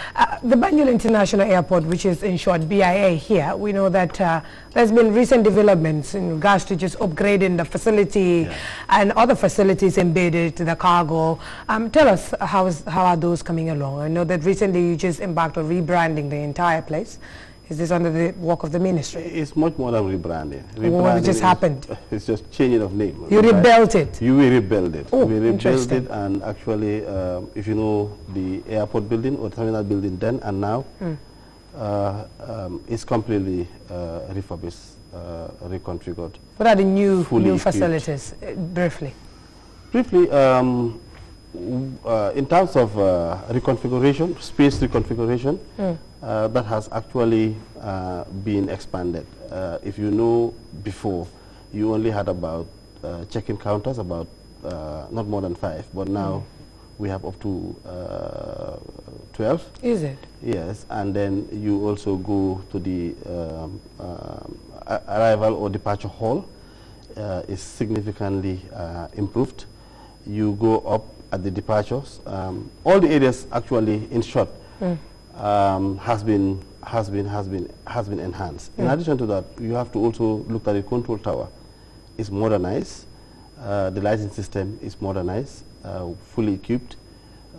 The Banjul International Airport, which is in short BIA here, we know that there's been recent developments in regards to just upgrading the facility and other facilities embedded to the cargo. Tell us how are those coming along? I know that recently you just embarked on rebranding the entire place. Is this under the work of the ministry? It's much more than rebranding. What just happened? It's just changing of name. You rebuilt it? We rebuilt it. Oh, we rebuilt it, and actually, if you know the airport building or terminal building then and now, it's completely refurbished, reconfigured. What are the new facilities, briefly? Briefly, in terms of reconfiguration, space reconfiguration, that has actually been expanded. If you know, before, you only had about check-in counters, about not more than 5, but now we have up to 12. Is it? Yes, and then you also go to the arrival or departure hall is significantly improved. You go up at the departures. All the areas actually, in short, has been enhanced. In addition to that, you have to also look at the control tower. It's modernized. The lighting system is modernized, fully equipped.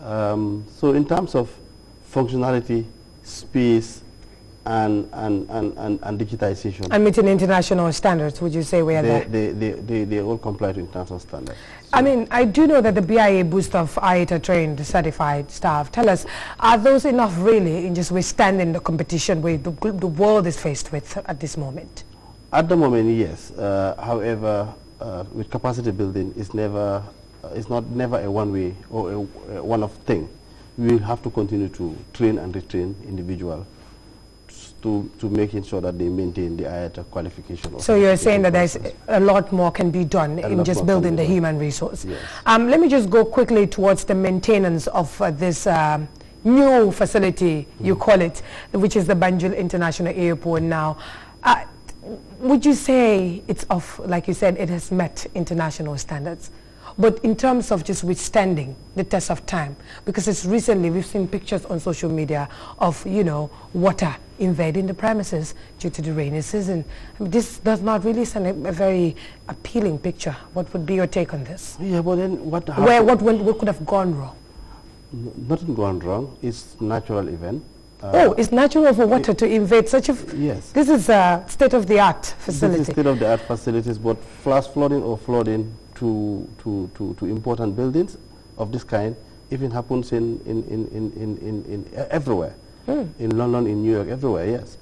So in terms of functionality, space, and digitization. And meeting international standards, would you say we are there? They all comply to international standards. So I mean, I do know that the BIA boost of IATA trained certified staff. Tell us, are those enough really in just withstanding the competition the world is faced with at this moment? At the moment, yes. However, with capacity building, it's never a one-way or a one-off thing. We will have to continue to train and retrain individuals to making sure that they maintain the IATA qualification. So you're saying that there's a lot more can be done in just building the human resource. Yes. Let me just go quickly towards the maintenance of this new facility, you call it, which is the Banjul International Airport now. Would you say it's like you said, it has met international standards? But in terms of just withstanding the test of time, because it's recently we've seen pictures on social media of, water invading the premises due to the rainy season. I mean, this does not really send a very appealing picture. What would be your take on this? Yeah, but then what could have gone wrong? Nothing gone wrong. It's natural event. It's natural for water to invade such a... Yes. This is a state-of-the-art facility. This is state-of-the-art facilities, but flash flooding or flooding to important buildings of this kind even happens in everywhere. In London, in New York, everywhere, yes.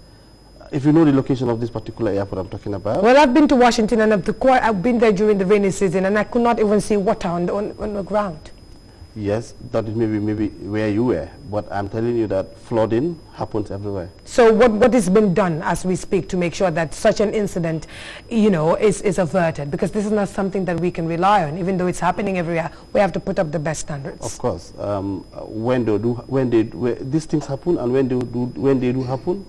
If you know the location of this particular airport I'm talking about. Well, I've been to Washington and I've been there during the rainy season and I could not even see water on the ground. Yes, that is maybe where you were, but I'm telling you that flooding happens everywhere. So what is being done as we speak to make sure that such an incident, is averted? Because this is not something that we can rely on, even though it's happening everywhere. We have to put up the best standards. Of course, when these things happen and when they do happen,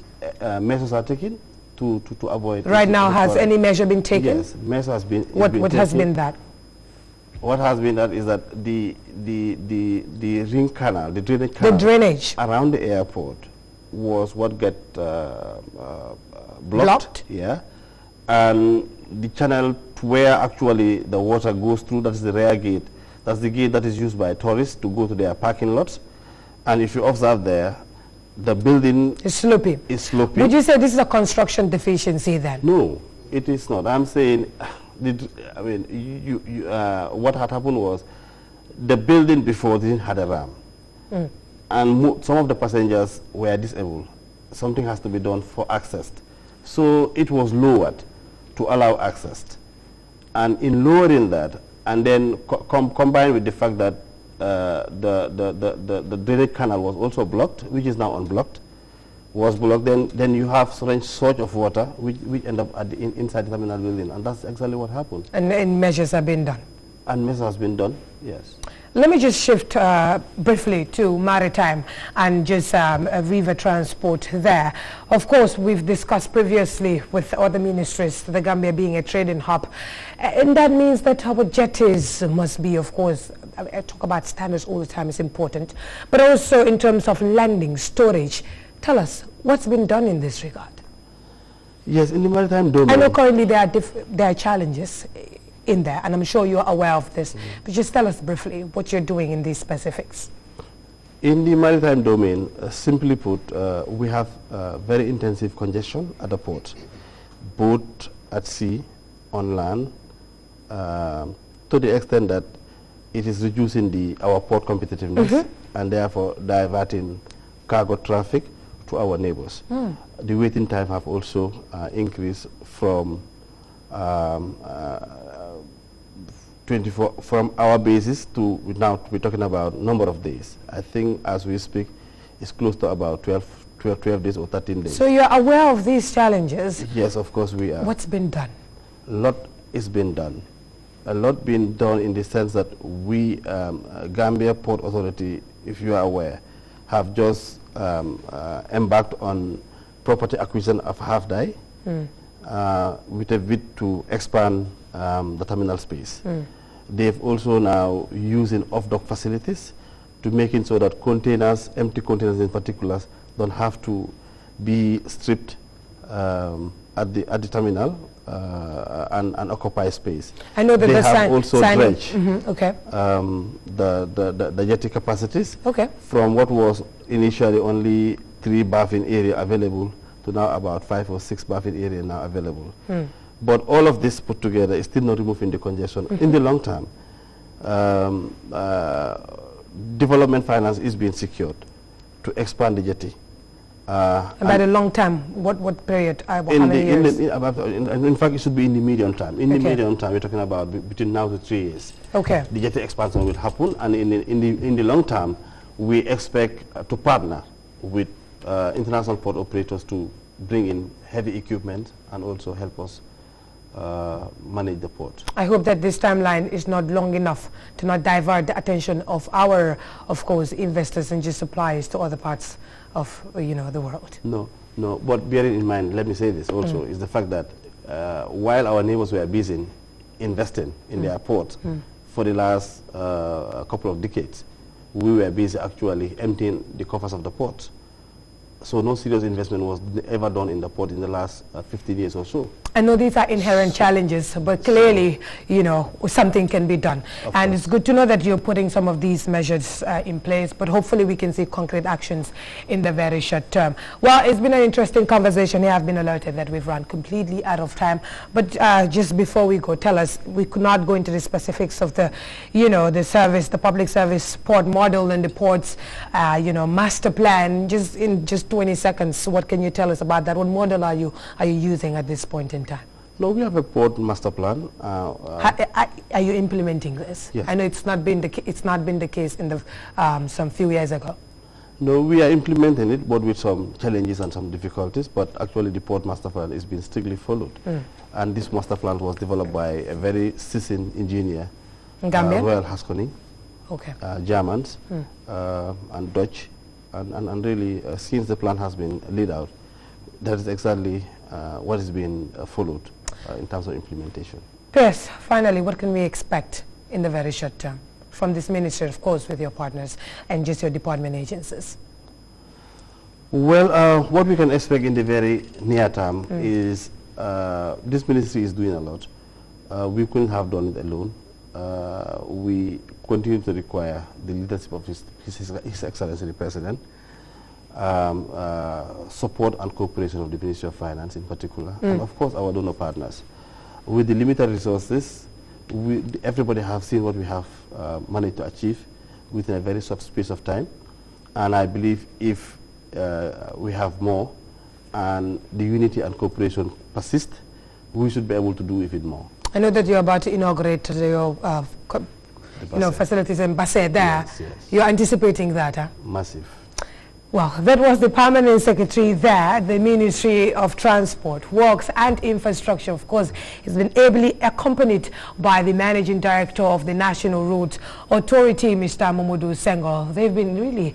measures are taken to avoid. Right now, has any measure been taken? Yes, measure has been. What has been that? What has been that is that the ring canal, the drainage around the airport was what got blocked. Yeah, and the channel where actually the water goes through, that is the rear gate. That's the gate that is used by tourists to go to their parking lots. And if you observe there, the building is sloping. Would you say this is a construction deficiency then? No, it is not. I'm saying. What had happened was the building before didn't have a ramp, and some of the passengers were disabled. Something has to be done for access, so it was lowered to allow access. And in lowering that, and then combined with the fact that the drainage canal was also blocked, which is now unblocked, was blocked, then you have surge of water which end up at inside the terminal building, and that's exactly what happened. And measures have been done? And measures have been done, yes. Let me just shift briefly to maritime and just river transport there. Of course, we've discussed previously with other ministries, the Gambia being a trading hub, and that means that our jetties must be, of course, I talk about standards all the time, it's important, but also in terms of landing, storage. Tell us, what's been done in this regard? Yes, in the maritime domain. I know currently there are challenges in there, and I'm sure you're aware of this, but just tell us briefly what you're doing in these specifics. In the maritime domain, simply put, we have very intensive congestion at the port, both at sea, on land, to the extent that it is reducing our port competitiveness and therefore diverting cargo traffic to our neighbors. The waiting time have also increased from 24 from our basis to now we're talking about number of days. I think as we speak, it's close to about 12 12 days or 13 days. So you're aware of these challenges? Yes, of course we are. What's been done? A lot is being done. A lot being done in the sense that we, Gambia Port Authority, if you are aware, have just embarked on property acquisition of Halfday with a bid to expand the terminal space. They've also now using off-dock facilities to making sure that containers, empty containers in particular, don't have to be stripped at the terminal and occupy space. I know that they the have also dredged okay. the jetty capacities Okay. from what was initially only 3 bathing area available to now about 5 or 6 bathing area now available. But all of this put together is still not removing the congestion. In the long term, development finance is being secured to expand the jetty. By the long term, what period? How many years? In fact, it should be in the medium term. In the Okay. medium term, we're talking about between now to 3 years. Okay. The jetty expansion will happen, and in the long term, we expect to partner with international port operators to bring in heavy equipment and also help us manage the port. I hope that this timeline is not long enough to not divert the attention of our, of course, investors and just suppliers to other parts of, the world. No, but bearing in mind, let me say this also, is the fact that while our neighbors were busy investing in their port for the last couple of decades, we were busy actually emptying the coffers of the port. So no serious investment was ever done in the port in the last 15 years or so. I know these are inherent challenges, but clearly, something can be done. And it's good to know that you're putting some of these measures in place, but hopefully we can see concrete actions in the very short term. Well, it's been an interesting conversation here. I've been alerted that we've run completely out of time. But just before we go, tell us, we could not go into the specifics of the, the service, the public service port model and the port's, master plan. Just in 20 seconds, what can you tell us about that? What model are you using at this point in time? No, we have a port master plan. Are you implementing this? Yes. I know it's not been the case in the some few years ago. No, we are implementing it, but with some challenges and some difficulties. But actually, the port master plan is being strictly followed. And this master plan was developed by a very seasoned engineer, Gambia? Royal Haskoning, Okay. Germans, and Dutch, and really, since the plan has been laid out, that is exactly what is being followed in terms of implementation. Yes, finally, what can we expect in the very short term from this ministry, of course, with your partners and just your department agencies? Well, what we can expect in the very near term is this ministry is doing a lot. We couldn't have done it alone. We continue to require the leadership of His Excellency the President, support and cooperation of the Ministry of Finance in particular, and of course our donor partners. With the limited resources, everybody have seen what we have managed to achieve within a very short space of time, and I believe if we have more and the unity and cooperation persist, we should be able to do even more. I know that you're about to inaugurate your facilities in Basse there. Yes, yes. You're anticipating that, huh? Massive. Well, that was the permanent secretary there, the Ministry of Transport, Works and Infrastructure. Of course, he's been ably accompanied by the Managing Director of the National Roads Authority, Mr. Mamadou Senghor. They've been really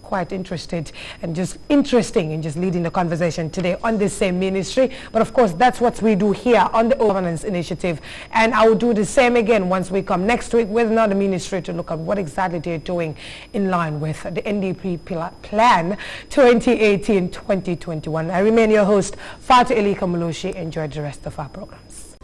quite interested and just interesting in just leading the conversation today on this same ministry. But of course, that's what we do here on the Governance Initiative. And I will do the same again once we come next week with another ministry to look at what exactly they're doing in line with the NDP Plan 2018-2021. I remain your host, Fatu Elika Mulushi. Enjoy the rest of our programs.